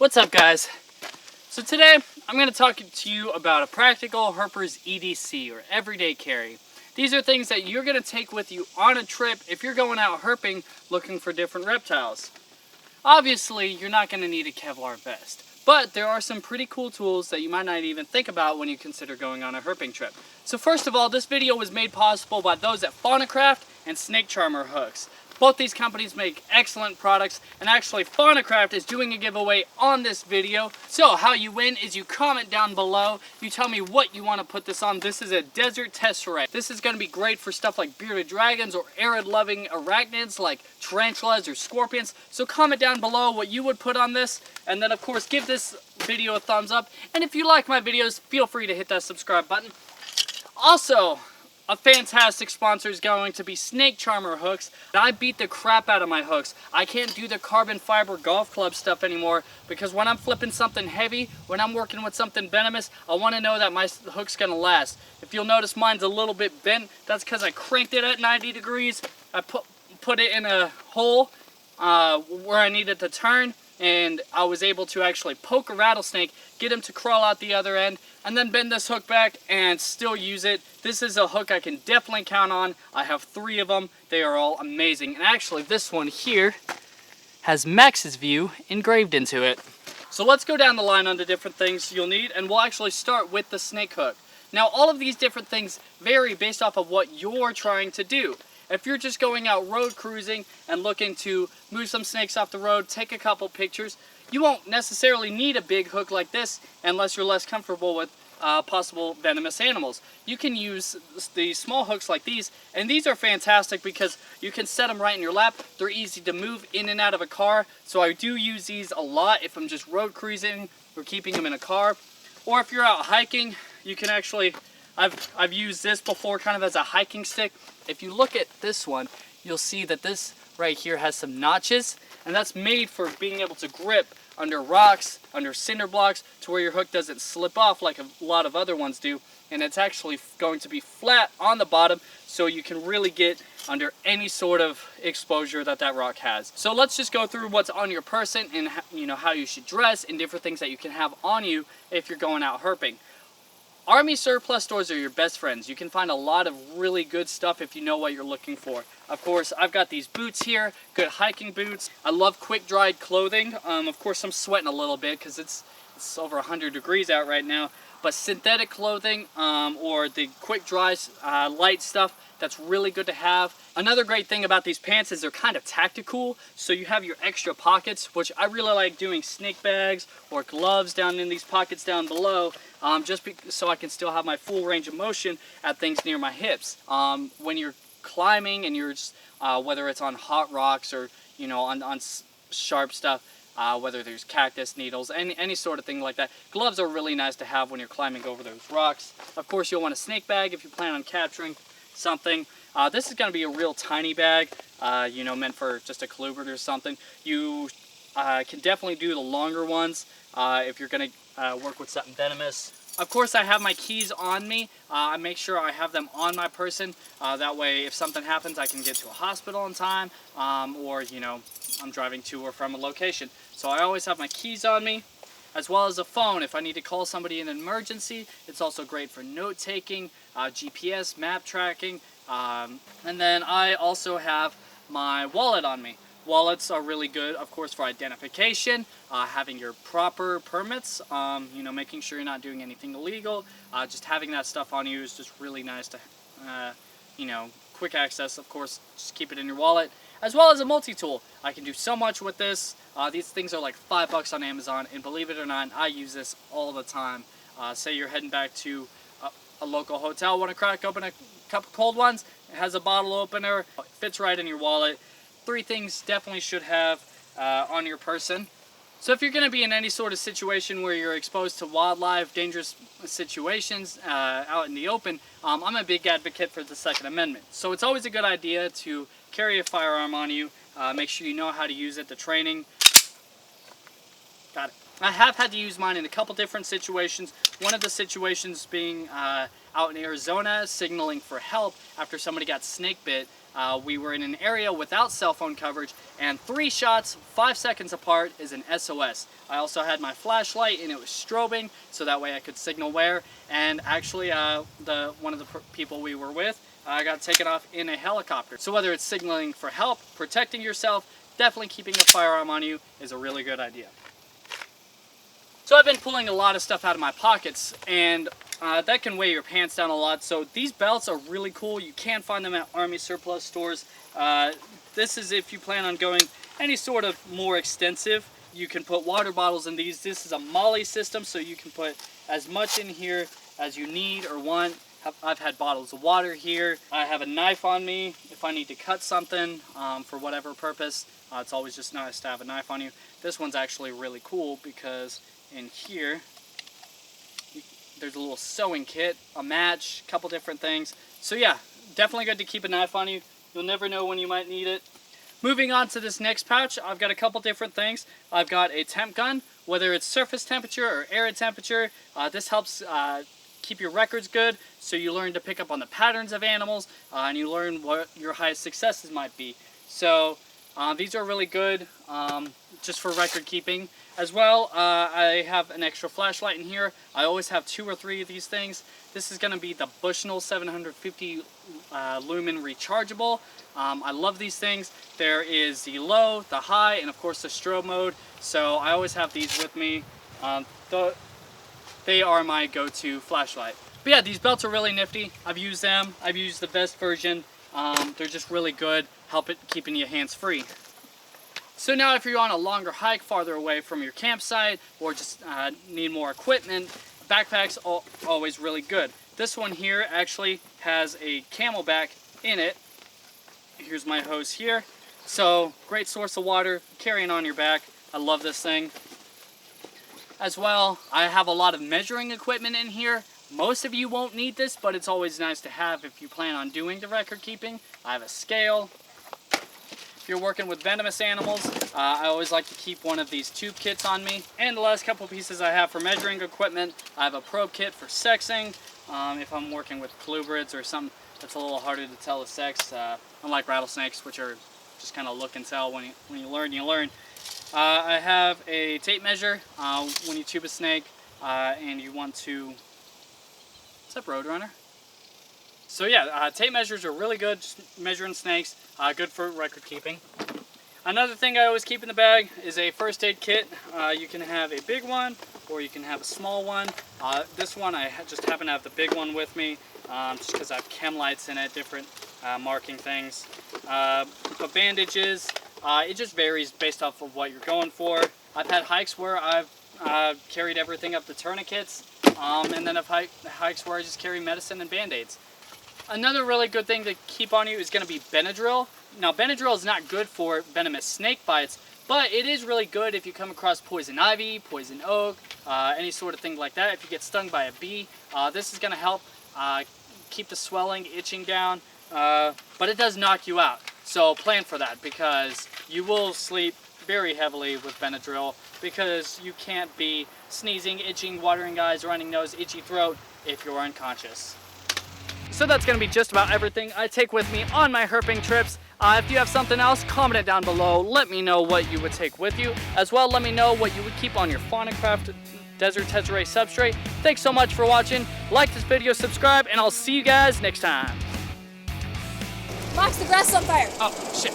What's up, guys? So today I'm going to talk to you about a practical HERPERS EDC, or everyday carry. These are things that you're going to take with you on a trip if you're going out herping looking for different reptiles. Obviously, you're not going to need a Kevlar vest, but there are some pretty cool tools that you might not even think about when you consider going on a herping trip. So first of all, this video was made possible by those at Faunacraft and Snake Charmer Hooks. Both these companies make excellent products, and actually Faunacraft is doing a giveaway on this video. So how you win is you comment down below, you tell me what you want to put this on. This is a desert tesserae. This is going to be great for stuff like bearded dragons or arid loving arachnids like tarantulas or scorpions. So comment down below what you would put on this, and then of course give this video a thumbs up. And if you like my videos, feel free to hit that subscribe button. Also, a fantastic sponsor is going to be Snake Charmer Hooks. I beat the crap out of my hooks. I can't do the carbon fiber golf club stuff anymore because when I'm flipping something heavy, when I'm working with something venomous, I want to know that my hook's going to last. If you'll notice, mine's a little bit bent. That's because I cranked it at 90 degrees. I put it in a hole where I needed to turn, and I was able to actually poke a rattlesnake, get him to crawl out the other end, and then bend this hook back and still use it. This is a hook I can definitely count on. I have 3 of them. They are all amazing. And actually, this one here has Max's View engraved into it. So let's go down the line on the different things you'll need, and we'll actually start with the snake hook. Now, all of these different things vary based off of what you're trying to do. If you're just going out road cruising and looking to move some snakes off the road, take a couple pictures, you won't necessarily need a big hook like this unless you're less comfortable with possible venomous animals. You can use the small hooks like these, and these are fantastic because you can set them right in your lap. They're easy to move in and out of a car, so I do use these a lot if I'm just road cruising or keeping them in a car. Or if you're out hiking, you can actually, I've used this before kind of as a hiking stick. If you look at this one, you'll see that this right here has some notches, and that's made for being able to grip under rocks, under cinder blocks, to where your hook doesn't slip off like a lot of other ones do. And it's actually going to be flat on the bottom, so you can really get under any sort of exposure that rock has. So let's just go through what's on your person and how you should dress and different things that you can have on you if you're going out herping. Army surplus stores are your best friends. You can find a lot of really good stuff if you know what you're looking for. Of course, I've got these boots here, good hiking boots. I love quick-dried clothing. Of course, I'm sweating a little bit because it's over 100 degrees out right now. But synthetic clothing or the quick-dry light stuff, that's really good to have. Another great thing about these pants is they're kind of tactical, so you have your extra pockets, which I really like doing snake bags or gloves down in these pockets down below, so I can still have my full range of motion at things near my hips. When you're climbing and you're just, whether it's on hot rocks or on sharp stuff, whether there's cactus, needles, any sort of thing like that, gloves are really nice to have when you're climbing over those rocks. Of course, you'll want a snake bag if you plan on capturing something. This is going to be a real tiny bag, meant for just a colubrid or something. You can definitely do the longer ones if you're going to work with something venomous. Of course, I have my keys on me. I make sure I have them on my person. That way, if something happens, I can get to a hospital in time, or I'm driving to or from a location. So I always have my keys on me, as well as a phone if I need to call somebody in an emergency. It's also great for note-taking, GPS, map tracking, and then I also have my wallet on me. Wallets are really good, of course, for identification, having your proper permits, making sure you're not doing anything illegal. Just having that stuff on you is just really nice to, quick access, of course, just keep it in your wallet. As well as a multi-tool. I can do so much with this. These things are like $5 on Amazon, and believe it or not, I use this all the time. Say you're heading back to a local hotel, want to crack open a cup of cold ones, it has a bottle opener, fits right in your wallet. 3 things definitely should have on your person. So if you're going to be in any sort of situation where you're exposed to wildlife, dangerous situations out in the open, I'm a big advocate for the Second Amendment. So it's always a good idea to carry a firearm on you, make sure you know how to use it, the training. Got it. I have had to use mine in a couple different situations. One of the situations being out in Arizona, signaling for help after somebody got snake bit. we were in an area without cell phone coverage, and 3 shots 5 seconds apart is an SOS. I also had my flashlight and it was strobing, so that way I could signal where. And actually one of the people we were with got taken off in a helicopter. So whether it's signaling for help, protecting yourself, definitely keeping a firearm on you is a really good idea. So I've been pulling a lot of stuff out of my pockets, and that can weigh your pants down a lot. So these belts are really cool. You can find them at Army surplus stores. This is if you plan on going any sort of more extensive. You can put water bottles in these. This is a MOLLE system, so you can put as much in here as you need or want. I've had bottles of water here. I have a knife on me if I need to cut something for whatever purpose. It's always just nice to have a knife on you. This one's actually really cool because in here there's a little sewing kit, a match, a couple different things. So yeah, definitely good to keep a knife on you. You'll never know when you might need it. Moving on to this next pouch, I've got a couple different things. I've got a temp gun, whether it's surface temperature or air temperature. This helps keep your records good, so you learn to pick up on the patterns of animals, and you learn what your highest successes might be. So these are really good just for record keeping. As well, I have an extra flashlight in here. I always have 2 or 3 of these things. This is going to be the Bushnell 750 lumen rechargeable. I love these things. There is the low, the high, and of course the strobe mode. So I always have these with me. They are my go-to flashlight. But yeah, these belts are really nifty. I've used them. I've used the best version. They're just really good, keeping your hands free. So now if you're on a longer hike farther away from your campsite, or just need more equipment, backpacks are always really good. This one here actually has a camelback in it. Here's my hose here. So great source of water, carrying on your back. I love this thing. As well, I have a lot of measuring equipment in here. Most of you won't need this, but it's always nice to have if you plan on doing the record keeping. I have a scale. If you're working with venomous animals, I always like to keep one of these tube kits on me. And the last couple pieces I have for measuring equipment, I have a probe kit for sexing. If I'm working with colubrids or something that's a little harder to tell the sex, unlike rattlesnakes, which are just kind of look and tell. When you learn, you learn. I have a tape measure when you tube a snake and you want to... What's up, Roadrunner? So yeah, tape measures are really good, just measuring snakes, good for record keeping. Another thing I always keep in the bag is a first aid kit. You can have a big one or you can have a small one. This one I just happen to have the big one with me just because I have chem lights in it, different marking things. But bandages, it just varies based off of what you're going for. I've had hikes where I've carried everything up to tourniquets, and then I've hikes where I just carry medicine and band-aids. Another really good thing to keep on you is going to be Benadryl. Now, Benadryl is not good for venomous snake bites, but it is really good if you come across poison ivy, poison oak, any sort of thing like that. If you get stung by a bee, this is going to help keep the swelling, itching down, but it does knock you out. So plan for that, because you will sleep very heavily with Benadryl, because you can't be sneezing, itching, watering eyes, running nose, itchy throat if you're unconscious. So that's going to be just about everything I take with me on my herping trips. If you have something else, comment it down below. Let me know what you would take with you. As well, let me know what you would keep on your Faunacraft Desert Tetraray substrate. Thanks so much for watching. Like this video, subscribe, and I'll see you guys next time. Max, the grass is on fire. Oh, shit.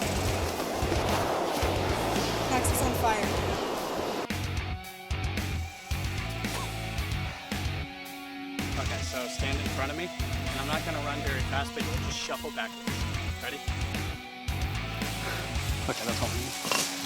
Max is on fire. Okay, so stand in front of me. And I'm not going to run very fast, but you'll just shuffle backwards. Ready? Okay, that's all we need.